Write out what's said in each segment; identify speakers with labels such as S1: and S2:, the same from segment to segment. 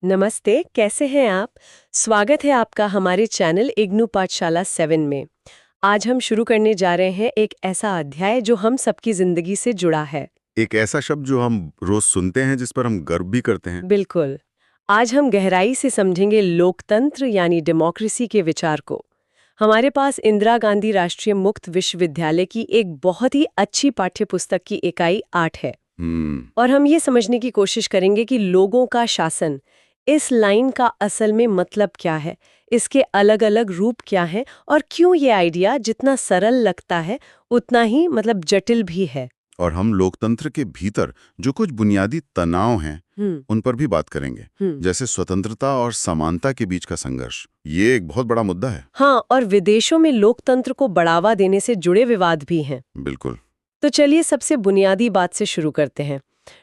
S1: नमस्ते, कैसे हैं आप? स्वागत है आपका हमारे चैनल इग्नू पाठशाला 7 में। आज हम शुरू करने जा रहे हैं एक ऐसा अध्याय जो हम सबकी जिंदगी से जुड़ा है।
S2: एक ऐसा शब्द जो हम रोज सुनते हैं, जिस पर हम गर्व भी करते हैं।
S1: बिल्कुल। आज हम गहराई से समझेंगे लोकतंत्र यानी डेमोक्रेसी के विचार को। हमारे पास इंदिरा गांधी राष्ट्रीय मुक्त विश्वविद्यालय की एक बहुत ही अच्छी पाठ्यपुस्तक की इकाई 8 है। और हम ये समझने की कोशिश करेंगे कि लोगों का शासन, इस लाइन का असल में मतलब क्या है, इसके अलग-अलग रूप क्या हैं और क्यों ये आइडिया जितना सरल लगता है उतना ही जटिल भी है।
S2: और हम लोकतंत्र के भीतर जो कुछ बुनियादी तनाव हैं,
S1: हम्म
S2: उन पर भी बात करेंगे।
S1: हम्म
S2: जैसे स्वतंत्रता और समानता के बीच का संघर्ष, ये एक बहुत बड़ा मुद्दा है।
S1: हाँ, और विदेशों में लोकतंत्र को बढ़ावा देने से जुड़े विवाद भी हैं।
S2: बिल्कुल।
S1: तो चलिए सबसे बुनियादी बात से शुरू करते हैं।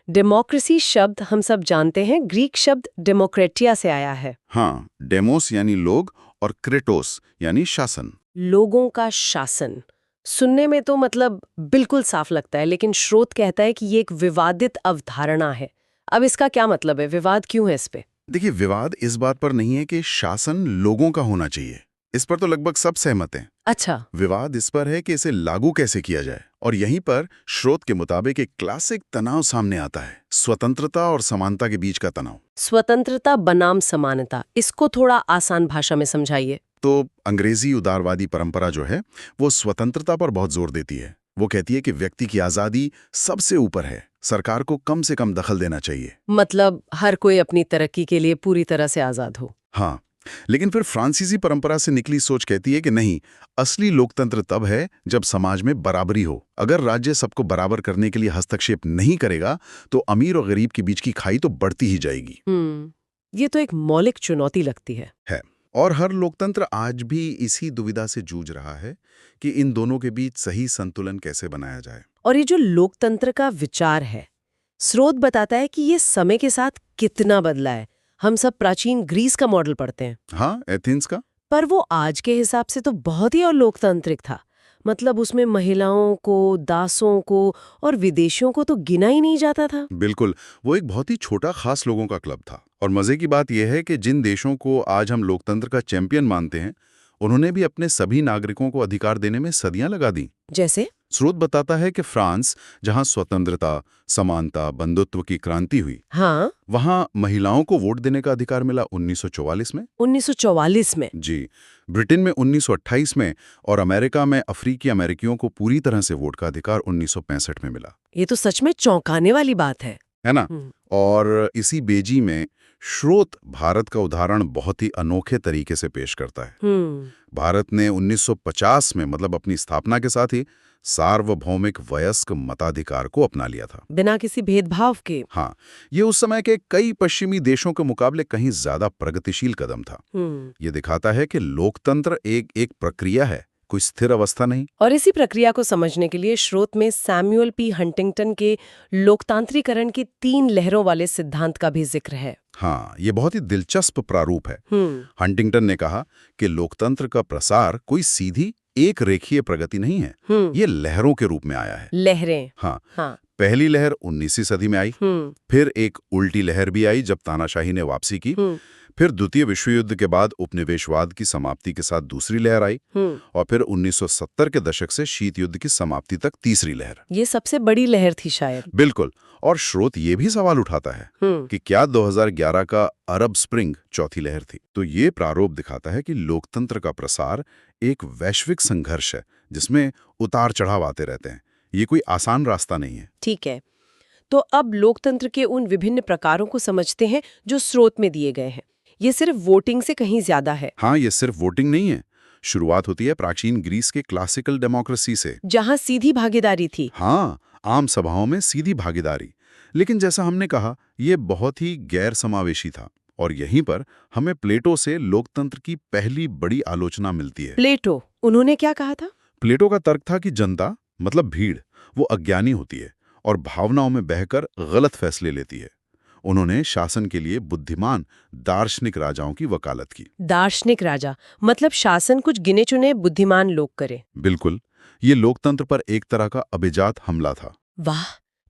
S1: डेमोक्रेसी शब्द हम सब जानते हैं, ग्रीक शब्द डेमोक्रेटिया से आया है।
S2: हाँ, डेमोस यानी लोग और क्रेटोस यानी शासन।
S1: लोगों का शासन सुनने में तो बिल्कुल साफ लगता है, लेकिन स्रोत कहता है कि ये एक विवादित अवधारणा है। अब इसका क्या मतलब है? विवाद क्यों है इस पे?
S2: देखिए, विवाद इस बात पर नहीं है कि शासन लोगों का होना चाहिए। इस पर तो लगभग सब सहमत हैं।
S1: अच्छा।
S2: विवाद इस पर है कि इसे लागू कैसे किया जाए। और यहीं पर स्रोत के मुताबिक एक क्लासिक तनाव सामने आता है, स्वतंत्रता और समानता के बीच का तनाव।
S1: स्वतंत्रता बनाम समानता, इसको थोड़ा आसान भाषा में समझाइए।
S2: तो अंग्रेजी उदारवादी परंपरा जो है, वो स्वतंत्रता पर बहुत जोर देती है। वो कहती है कि व्यक्ति की आजादी सबसे ऊपर है, सरकार को कम से कम दखल देना चाहिए।
S1: हर कोई अपनी तरक्की के लिए पूरी तरह से आजाद हो।
S2: हाँ, लेकिन फिर फ्रांसीसी परंपरा से निकली सोच कहती है कि नहीं, असली लोकतंत्र तब है जब समाज में बराबरी हो। अगर राज्य सबको बराबर करने के लिए हस्तक्षेप नहीं करेगा, तो अमीर और गरीब के बीच की खाई तो बढ़ती ही जाएगी।
S1: ये तो एक मौलिक चुनौती लगती है।
S2: और हर लोकतंत्र आज भी इसी दुविधा से जूझ रहा है कि इन दोनों के बीच सही संतुलन कैसे बनाया जाए।
S1: और ये जो लोकतंत्र का विचार है, स्रोत बताता है कि ये समय के साथ कितना बदला है। हम सब प्राचीन ग्रीस का मॉडल पढ़ते हैं।
S2: हाँ, एथेंस का।
S1: पर वो आज के हिसाब से तो बहुत ही और लोकतांत्रिक था। उसमें महिलाओं को, दासों को और विदेशियों को तो गिना ही नहीं जाता था।
S2: बिल्कुल, वो एक बहुत ही छोटा खास लोगों का क्लब था। और मजे की बात यह है कि जिन देशों को आज हम लोकतंत्र का चैंपियन मानते हैं, उन्होंने भी अपने सभी नागरिकों को अधिकार देने में सदियां लगा दी।
S1: जैसे
S2: स्रोत बताता है कि फ्रांस, जहां स्वतंत्रता, समानता, बंधुत्व की क्रांति हुई,
S1: हाँ,
S2: वहां महिलाओं को वोट देने का अधिकार मिला 1944 में।
S1: 1944 में।
S2: जी। ब्रिटेन में 1928 में और अमेरिका में अफ्रीकी अमेरिकियों को पूरी तरह से वोट का अधिकार 1965 में मिला।
S1: ये तो सच में चौंकाने वाली बात
S2: है ना?
S1: हम्म
S2: और इसी बेजी में स्रोत भारत का उदाहरण बहुत ही अनोखे तरीके से पेश करता है।
S1: हम्म
S2: भारत ने 1950 में, मतलब अपनी स्थापना के साथ ही, सार्वभौमिक वयस्क मताधिकार को अपना लिया था।
S1: बिना किसी भेदभाव के।
S2: हाँ, ये उस समय के कई पश्चिमी देशों के मुकाबले कहीं ज्यादा प्रगतिशील कदम था। ये दिखाता है कि लोकतंत्र एक एक प्रक्रिया है, कोई स्थिर अवस्था नहीं।
S1: और इसी प्रक्रिया को समझने के लिए स्रोत में सैमुअल पी हंटिंगटन के लोकतांत्रिकरण की 3 लहरों वाले सिद्धांत का भी जिक्र है।
S2: हाँ, ये बहुत ही दिलचस्प प्रारूप है। हंटिंगटन ने कहा कि लोकतंत्र का प्रसार कोई सीधी एक रेखीय प्रगति नहीं है, ये लहरों के रूप में आया है।
S1: लहरें।
S2: हाँ,
S1: हाँ।
S2: पहली लहर 19वीं सदी में आई, फिर एक उल्टी लहर भी आई जब तानाशाही ने वापसी की, फिर द्वितीय विश्व युद्ध के बाद उपनिवेशवाद की समाप्ति के साथ दूसरी लहर आई, और फिर 1970 के दशक से शीत युद्ध की समाप्ति तक तीसरी लहर।
S1: ये सबसे बड़ी लहर थी शायद।
S2: बिल्कुल। और स्रोत ये भी सवाल उठाता है कि क्या 2011 का अरब स्प्रिंग चौथी लहर थी। तो ये प्रारूप दिखाता है कि लोकतंत्र का प्रसार एक वैश्विक संघर्ष है, जिसमें उतार चढ़ाव आते रहते हैं। ये कोई आसान रास्ता नहीं है।
S1: ठीक है, तो अब लोकतंत्र के उन विभिन्न प्रकारों को समझते हैं जो स्रोत में दिए गए हैं। ये सिर्फ वोटिंग से कहीं ज्यादा है।
S2: हाँ, ये सिर्फ वोटिंग नहीं है। शुरुआत होती है प्राचीन ग्रीस के क्लासिकल डेमोक्रेसी से,
S1: जहां सीधी भागीदारी थी।
S2: हाँ, आम सभाओं में सीधी भागीदारी। लेकिन जैसा हमने कहा, ये बहुत ही गैर समावेशी था। और यहीं पर हमें प्लेटो से लोकतंत्र की पहली बड़ी आलोचना मिलती है।
S1: प्लेटो, उन्होंने क्या कहा था?
S2: प्लेटो का तर्क था कि जनता, मतलब भीड़, वो अज्ञानी होती है और भावनाओं में बहकर गलत फैसले लेती है। उन्होंने शासन के लिए बुद्धिमान दार्शनिक राजाओं की वकालत की।
S1: दार्शनिक राजा मतलब शासन कुछ गिने चुने बुद्धिमान लोग करे।
S2: बिल्कुल, ये लोकतंत्र पर एक तरह का अभिजात हमला था।
S1: वाह,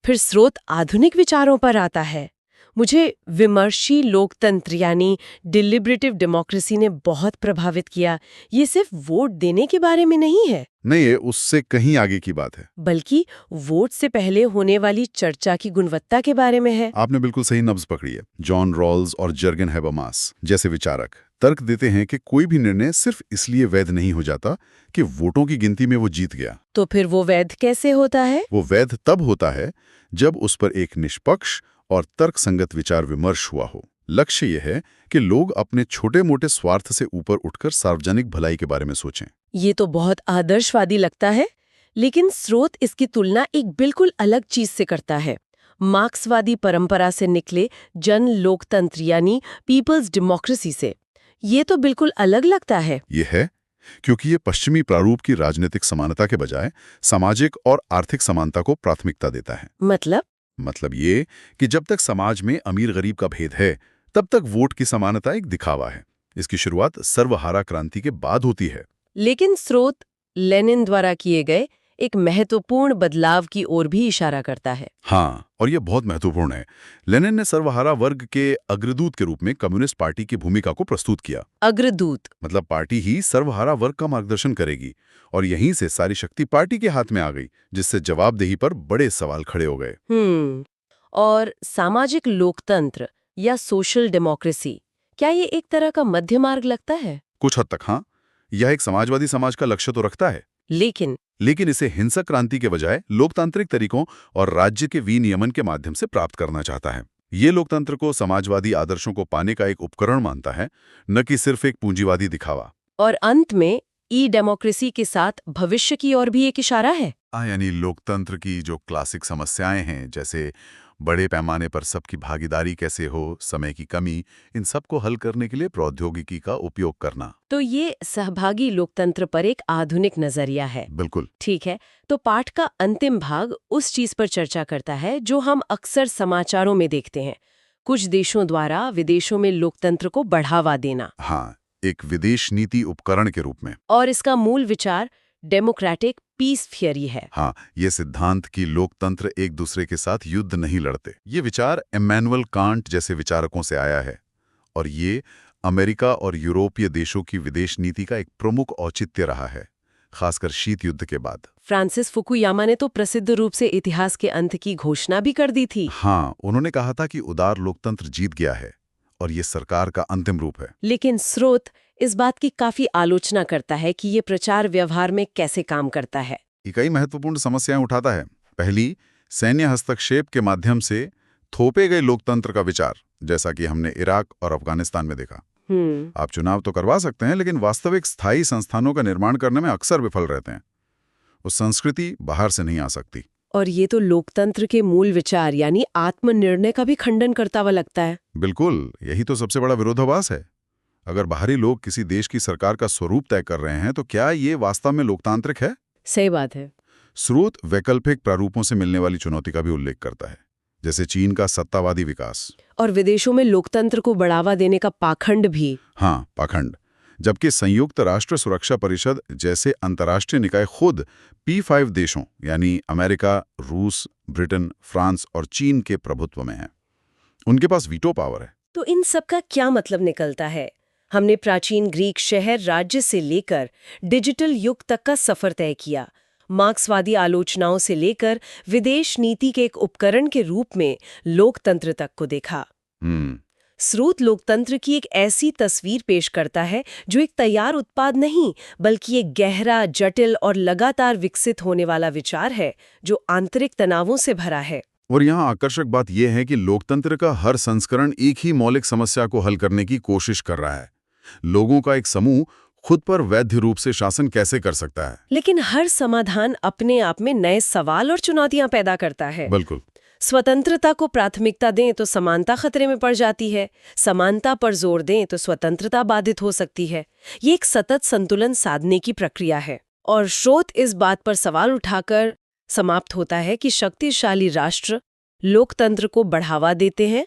S1: फिर स्रोत आधुनिक विचारों पर आता है। मुझे विमर्शी लोकतंत्र यानी डिलिब्रेटिव डेमोक्रेसी ने बहुत प्रभावित किया। ये सिर्फ वोट देने के बारे में नहीं है,
S2: नहीं, ये उससे कहीं आगे की बात है।
S1: बल्कि वोट से पहले होने वाली चर्चा की गुणवत्ता के बारे में है।
S2: आपने बिल्कुल सही नब्ज पकड़ी है। जॉन रॉल्स और जर्गन हैबरमास जैसे विचारक तर्क देते हैं कि कोई भी निर्णय सिर्फ इसलिए वैध नहीं हो जाता कि वोटों की गिनती में वो जीत गया।
S1: तो फिर वो वैध कैसे होता है?
S2: वो वैध तब होता है जब उस पर एक निष्पक्ष और तर्कसंगत विचार विमर्श हुआ हो। लक्ष्य यह है कि लोग अपने छोटे मोटे स्वार्थ से ऊपर उठकर सार्वजनिक भलाई के बारे में सोचें।
S1: ये तो बहुत आदर्शवादी लगता है, लेकिन स्रोत इसकी तुलना एक बिल्कुल अलग चीज से करता है। मार्क्सवादी परंपरा से निकले जन लोकतंत्र यानी पीपल्स डेमोक्रेसी से। ये तो बिल्कुल अलग लगता है।
S2: ये है क्योंकि ये पश्चिमी प्रारूप की राजनीतिक समानता के बजाय सामाजिक और आर्थिक समानता को प्राथमिकता देता है। मतलब ये कि जब तक समाज में अमीर गरीब का भेद है, तब तक वोट की समानता एक दिखावा है। इसकी शुरुआत सर्वहारा क्रांति के बाद होती है।
S1: लेकिन स्रोत लेनिन द्वारा किए गए एक महत्वपूर्ण बदलाव की ओर भी इशारा करता है।
S2: हाँ, और ये बहुत महत्वपूर्ण है। लेनिन ने सर्वहारा वर्ग के अग्रदूत के रूप में कम्युनिस्ट पार्टी की भूमिका को प्रस्तुत किया।
S1: अग्रदूत
S2: मतलब पार्टी ही सर्वहारा वर्ग का मार्गदर्शन करेगी, और यहीं से सारी शक्ति पार्टी के हाथ में आ गई, जिससे जवाबदेही पर बड़े सवाल खड़े हो गए।
S1: और सामाजिक लोकतंत्र या सोशल डेमोक्रेसी, क्या ये एक तरह का मध्य मार्ग लगता है?
S2: कुछ हद तक हाँ। यह एक समाजवादी समाज का लक्ष्य तो रखता है, लेकिन इसे हिंसक क्रांति के बजाय लोकतांत्रिक तरीकों और राज्य के विनियमन के माध्यम से प्राप्त करना चाहता है। ये लोकतंत्र को समाजवादी आदर्शों को पाने का एक उपकरण मानता है, न कि सिर्फ एक पूंजीवादी दिखावा।
S1: और अंत में ई डेमोक्रेसी के साथ भविष्य की ओर भी एक इशारा है।
S2: यानी लोकतंत्र की जो क्लासिक समस्याएं हैं, जैसे बड़े पैमाने पर सबकी भागीदारी कैसे हो, समय की कमी, इन सब को हल करने के लिए प्रौद्योगिकी का उपयोग करना।
S1: तो ये सहभागी लोकतंत्र पर एक आधुनिक नजरिया है।
S2: बिल्कुल
S1: ठीक है, तो पाठ का अंतिम भाग उस चीज पर चर्चा करता है जो हम अक्सर समाचारों में देखते हैं, कुछ देशों द्वारा विदेशों में लोकतंत्र को बढ़ावा देना।
S2: हाँ, एक विदेश नीति उपकरण के रूप में।
S1: और इसका मूल विचार डेमोक्रेटिक पीस थियरी है।
S2: हाँ, ये सिद्धांत कि लोकतंत्र एक दूसरे के साथ युद्ध नहीं लड़ते। ये विचार इमैनुअल कांट जैसे विचारकों से आया है, और ये अमेरिका और यूरोपीय देशों की विदेश नीति का एक प्रमुख औचित्य रहा है, खासकर शीत युद्ध के बाद।
S1: फ्रांसिस फुकुयामा ने तो प्रसिद्ध रूप से इतिहास के अंत की घोषणा भी कर दी थी।
S2: हाँ, उन्होंने कहा था कि उदार लोकतंत्र जीत गया है और ये सरकार का अंतिम रूप है।
S1: लेकिन स्रोत इस बात की काफी आलोचना करता है कि ये प्रचार व्यवहार में कैसे काम करता है।
S2: ये कई महत्वपूर्ण समस्याएं उठाता है। पहली, सैन्य हस्तक्षेप के माध्यम से थोपे गए लोकतंत्र का विचार, जैसा कि हमने इराक और अफगानिस्तान में देखा। आप चुनाव तो करवा सकते हैं, लेकिन वास्तविक स्थायी संस्थानों का निर्माण करने में अक्सर विफल रहते हैं। वो संस्कृति बाहर से नहीं आ सकती।
S1: और ये तो लोकतंत्र के मूल विचार यानी आत्मनिर्णय का भी खंडन करता हुआ लगता है।
S2: बिल्कुल, यही तो सबसे बड़ा विरोधाभास है। अगर बाहरी लोग किसी देश की सरकार का स्वरूप तय कर रहे हैं, तो क्या ये वास्तव में लोकतांत्रिक है?
S1: सही बात है।
S2: स्रोत वैकल्पिक प्रारूपों से मिलने वाली चुनौती का भी उल्लेख करता है, जैसे चीन का सत्तावादी विकास
S1: और विदेशों में लोकतंत्र को बढ़ावा देने का पाखंड भी।
S2: हाँ, पाखंड। जबकि संयुक्त राष्ट्र सुरक्षा परिषद जैसे अंतर्राष्ट्रीय निकाय खुद P5 देशों यानी अमेरिका, रूस, ब्रिटेन, फ्रांस और चीन के प्रभुत्व में है। उनके पास वीटो पावर है।
S1: तो इन सब का क्या मतलब निकलता है? हमने प्राचीन ग्रीक शहर राज्य से लेकर डिजिटल युग तक का सफर तय किया, मार्क्सवादी आलोचनाओं से लेकर विदेश नीति के एक उपकरण के रूप में लोकतंत्र तक को देखा। स्रोत लोकतंत्र की एक ऐसी तस्वीर पेश करता है जो एक तैयार उत्पाद नहीं, बल्कि एक गहरा, जटिल और लगातार विकसित होने वाला विचार है जो आंतरिक तनावों से भरा है।
S2: और यहाँ आकर्षक बात यह है कि लोकतंत्र का हर संस्करण एक ही मौलिक समस्या को हल करने की कोशिश कर रहा है। लोगों का एक समूह खुद पर वैध रूप से शासन कैसे कर सकता है।
S1: लेकिन हर समाधान अपने आप में नए सवाल और चुनौतियां पैदा करता है।
S2: बिल्कुल।
S1: स्वतंत्रता को प्राथमिकता दें तो समानता खतरे में पड़ जाती है, समानता पर जोर दें तो स्वतंत्रता बाधित हो सकती है। ये एक सतत संतुलन साधने की प्रक्रिया है। और स्रोत इस बात पर सवाल उठाकर समाप्त होता है कि शक्तिशाली राष्ट्र लोकतंत्र को बढ़ावा देते हैं,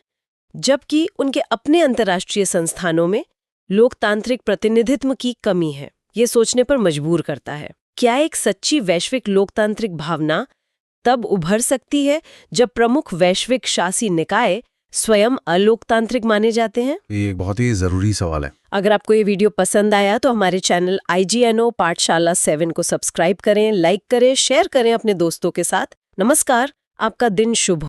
S1: जबकि उनके अपने अंतर्राष्ट्रीय संस्थानों में लोकतांत्रिक प्रतिनिधित्व की कमी है। ये सोचने पर मजबूर करता है, क्या एक सच्ची वैश्विक लोकतांत्रिक भावना तब उभर सकती है जब प्रमुख वैश्विक शासी निकाय स्वयं अलोकतांत्रिक माने जाते हैं?
S2: ये एक बहुत ही जरूरी सवाल है।
S1: अगर आपको ये वीडियो पसंद आया तो हमारे चैनल IGNO पाठशाला 7 को सब्सक्राइब करें, लाइक करें, शेयर करें अपने दोस्तों के साथ। नमस्कार, आपका दिन शुभ हो।